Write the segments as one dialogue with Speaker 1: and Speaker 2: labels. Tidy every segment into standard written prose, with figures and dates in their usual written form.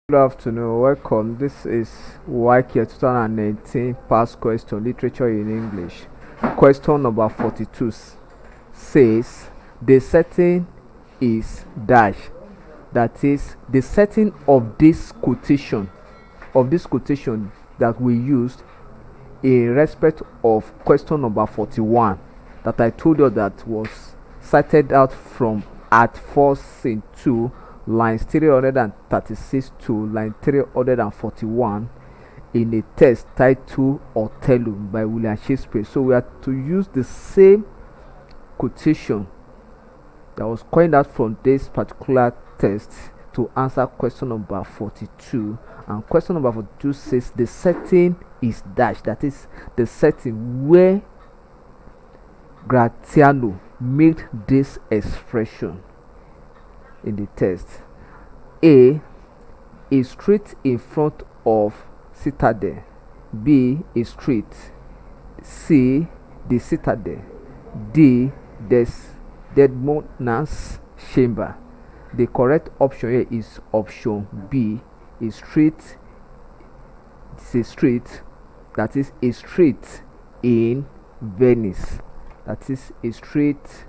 Speaker 1: Good afternoon, welcome. This is Waec 2019 past question literature in English. Question number 42 says the setting is dash. That is the setting of this quotation that we used in respect of question number 41 that I told you that was cited out from at first in 2 lines 336 to line 341 in a text titled Othello by William Shakespeare. So we are to use the same quotation that was coined out from this particular text to answer question number 42. And question number 42 says the setting is dash. That is the setting where Gratiano made this expression in the text. A street in front of citadel. B, a street. C, the citadel. D, Desdemona's chamber. The correct option here is option B. A street. It's a street. That is a street in Venice. That is a street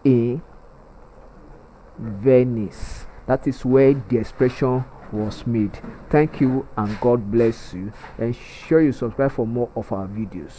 Speaker 1: in Venice. That is where the expression was made. Thank you and God bless you. Ensure you subscribe for more of our videos.